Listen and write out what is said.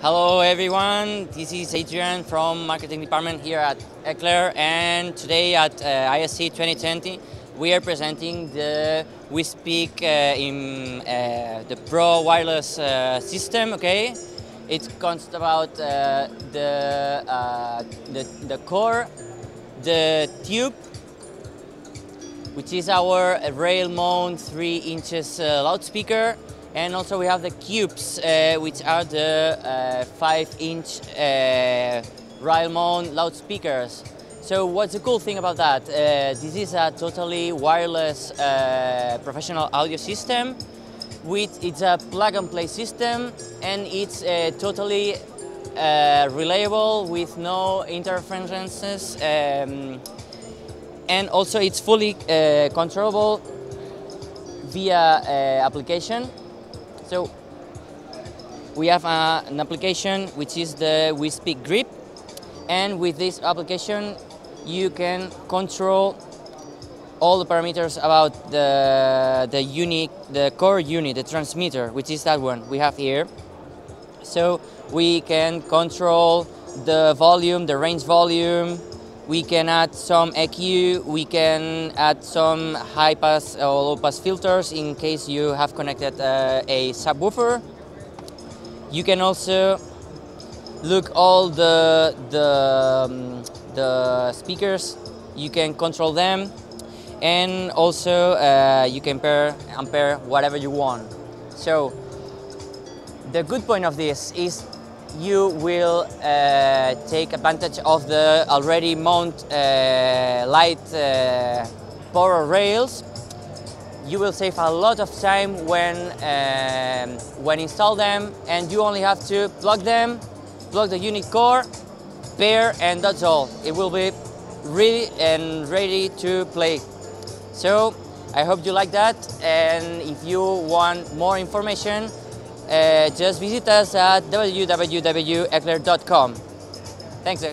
Hello everyone, this is Adrian from Marketing Department here at Ecler, and today at ISE 2020 we are presenting the WiSpeak the Pro wireless system. Okay, it consists about the core, the tube, which is our rail mount 3 inches loudspeaker. And also we have the cubes, which are the 5-inch rail mount loudspeakers. So what's the cool thing about that? This is a totally wireless professional audio system. It's a plug-and-play system, and it's totally reliable with no interferences. And also it's fully controllable via application. So we have an application which is the WiSpeak grip, and with this application you can control all the parameters about the core unit, the transmitter, which is that one we have here. So we can control the volume, the range volume. We can add some EQ, we can add some high pass or low pass filters in case you have connected a subwoofer. You can also look all the speakers, you can control them, and also you can ampere whatever you want. So the good point of this is you will take advantage of the already mounted light power rails. You will save a lot of time when install them, and you only have to plug them, plug the unit core, pair, and that's all. It will be ready and ready to play. So I hope you like that, and if you want more information, just visit us at www.ecler.com. Thanks.